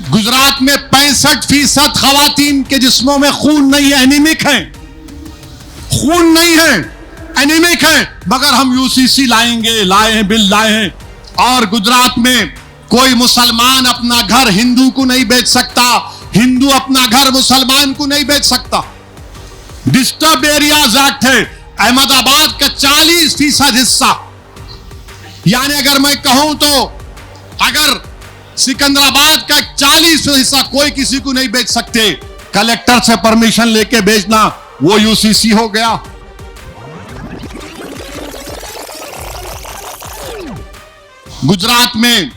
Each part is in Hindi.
गुजरात में 65% खवातीन के जिस्मों में खून नहीं है, एनीमिक है, खून नहीं है, एनीमिक है, मगर हम यूसीसी लाएंगे, लाए हैं, बिल लाए हैं। और गुजरात में कोई मुसलमान अपना घर हिंदू को नहीं बेच सकता, हिंदू अपना घर मुसलमान को नहीं बेच सकता। डिस्टर्ब एरियाज एक्ट है। अहमदाबाद का 40% हिस्सा, यानी अगर मैं कहूं तो अगर सिकंदराबाद का 40% हिस्सा कोई किसी को नहीं बेच सकते, कलेक्टर से परमिशन लेके बेचना वो यूसीसी हो गया। गुजरात में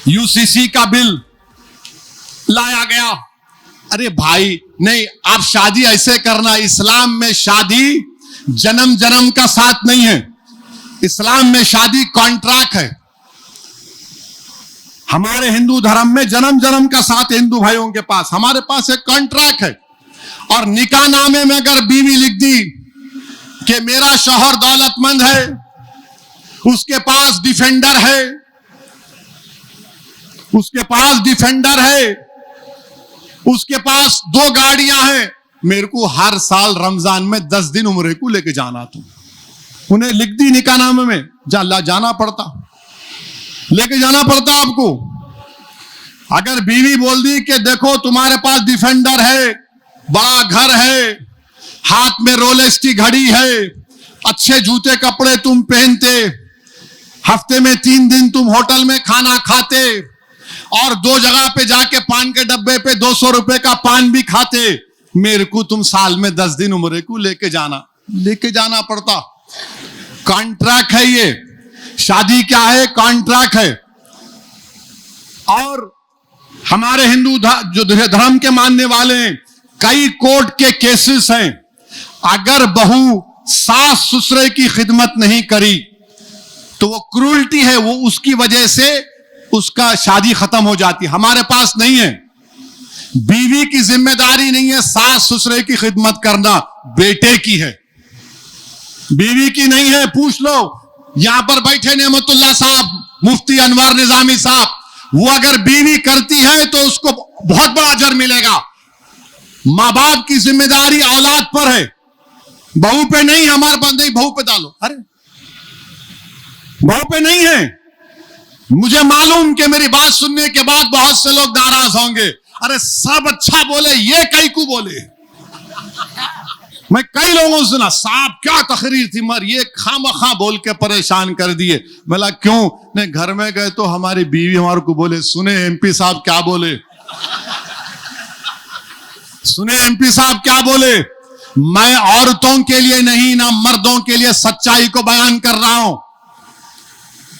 यूसीसी का बिल लाया गया। अरे भाई नहीं, आप शादी ऐसे करना, इस्लाम में शादी जन्म जन्म का साथ नहीं है, इस्लाम में शादी कॉन्ट्रैक्ट है। हमारे हिंदू धर्म में जन्म जन्म का साथ हिंदू भाइयों के पास, हमारे पास एक कॉन्ट्रैक्ट है। और निकाहनामे में अगर बीवी लिख दी कि मेरा शौहर दौलतमंद है, उसके पास डिफेंडर है, उसके पास डिफेंडर है, उसके पास 2 गाड़ियां हैं, मेरे को हर साल रमजान में 10 दिन उम्रे को लेके जाना, तुम उन्हें लिख दी निकाहनामे में, जाना पड़ता, लेके जाना पड़ता आपको। अगर बीवी बोल दी कि देखो तुम्हारे पास डिफेंडर है, बड़ा घर है, हाथ में रोलेक्स की घड़ी है, अच्छे जूते कपड़े तुम पहनते, हफ्ते में 3 दिन तुम होटल में खाना खाते और 2 जगह पे जाके पान के डब्बे पे 200 रुपए का पान भी खाते, मेरे को तुम साल में 10 दिन उम्रे को लेके जाना पड़ता। कॉन्ट्रैक्ट है ये, शादी क्या है, कॉन्ट्रैक्ट है। और हमारे हिंदू जो धर्म के मानने वाले हैं, कई कोर्ट के केसेस हैं, अगर बहू सास ससुरे की खिदमत नहीं करी तो वो क्रूरल्टी है, वो उसकी वजह से उसका शादी खत्म हो जाती है। हमारे पास नहीं है, बीवी की जिम्मेदारी नहीं है सास ससुरे की खिदमत करना, बेटे की है, बीवी की नहीं है। पूछ लो, यहां पर बैठे नेमतुल्ला साहब, मुफ्ती अनवर निजामी साहब, वो अगर बीवी करती है तो उसको बहुत बड़ा अजर मिलेगा। मां बाप की जिम्मेदारी औलाद पर है, बहू पे नहीं। हमारे पास नहीं, बहू पे डालो, अरे बहू पे नहीं है। मुझे मालूम कि मेरी बात सुनने के बाद बहुत से लोग नाराज होंगे, अरे सब अच्छा बोले, ये कई को बोले। मैं कई लोगों से सुना, साहब क्या तकरीर थी, मगर ये खामखा बोल के परेशान कर दिए। बोला क्यों? नहीं, घर में गए तो हमारी बीवी हमारे को बोले, सुने एमपी साहब क्या बोले, सुने एमपी साहब क्या बोले। मैं औरतों के लिए नहीं ना मर्दों के लिए सच्चाई को बयान कर रहा हूं।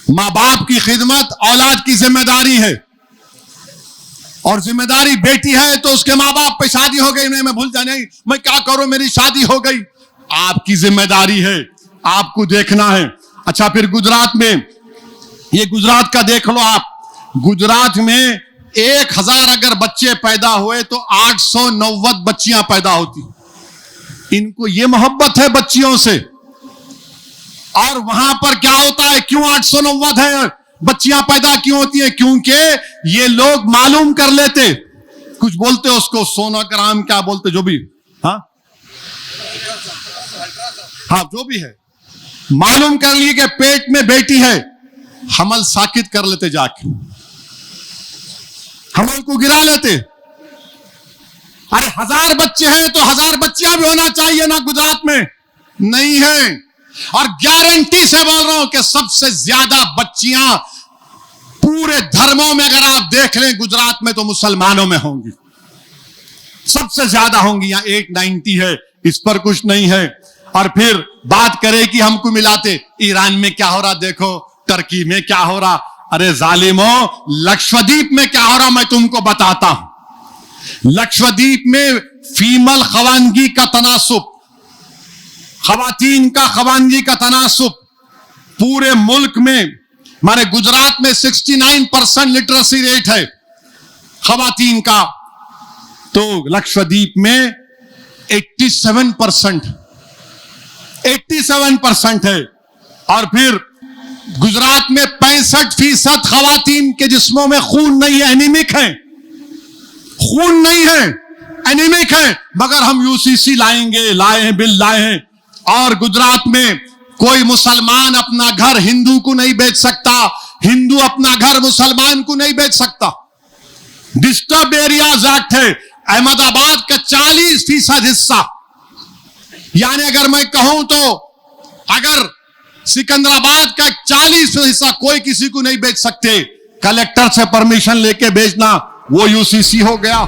मां बाप की खिदमत औलाद की जिम्मेदारी है, और जिम्मेदारी बेटी है तो उसके मां बाप पे शादी हो गई, नहीं मैं भूल जा, नहीं मैं क्या करूं, मेरी शादी हो गई, आपकी जिम्मेदारी है, आपको देखना है। अच्छा, फिर गुजरात में, ये गुजरात का देख लो आप, गुजरात में 1000 अगर बच्चे पैदा हुए तो 890 बच्चियां पैदा होती। इनको ये मोहब्बत है बच्चियों से। और वहां पर क्या होता है, क्यों 890 है बच्चियां पैदा क्यों होती है? क्योंकि ये लोग मालूम कर लेते, कुछ बोलते उसको सोनोग्राम क्या बोलते, जो भी, हाँ जो भी है, मालूम कर लिए कि पेट में बेटी है, हमल साकित कर लेते, जाके हमल को गिरा लेते। अरे 1000 बच्चे हैं तो 1000 बच्चियां भी होना चाहिए ना, गुजरात में नहीं है। और गारंटी से बोल रहा हूं कि सबसे ज्यादा बच्चियां पूरे धर्मों में अगर आप देख लें गुजरात में तो मुसलमानों में होंगी, सबसे ज्यादा होंगी। यहां 890 है, इस पर कुछ नहीं है। और फिर बात करें कि हमको मिलाते, ईरान में क्या हो रहा देखो, टर्की में क्या हो रहा, अरे जालिमों, लक्षद्वीप में क्या हो रहा मैं तुमको बताता हूं। लक्षद्वीप में फीमल खवानगी का तनासुब, खवातीन का खवानगी का तनासुब पूरे मुल्क में, हमारे गुजरात में 69% लिटरेसी रेट है खवातीन का, तो लक्षद्वीप में 87% है। और फिर गुजरात में 65% खवातीन के जिस्मों में खून नहीं है, एनीमिक है, खून नहीं है, एनीमिक है, मगर हम यूसीसी लाए हैं, बिल लाए हैं। और गुजरात में कोई मुसलमान अपना घर हिंदू को नहीं बेच सकता, हिंदू अपना घर मुसलमान को नहीं बेच सकता। डिस्टर्ब एरियाज एक्ट है। अहमदाबाद का 40% हिस्सा, यानी अगर मैं कहूं तो अगर सिकंदराबाद का 40% हिस्सा कोई किसी को नहीं बेच सकते, कलेक्टर से परमिशन लेके बेचना वो यूसीसी हो गया।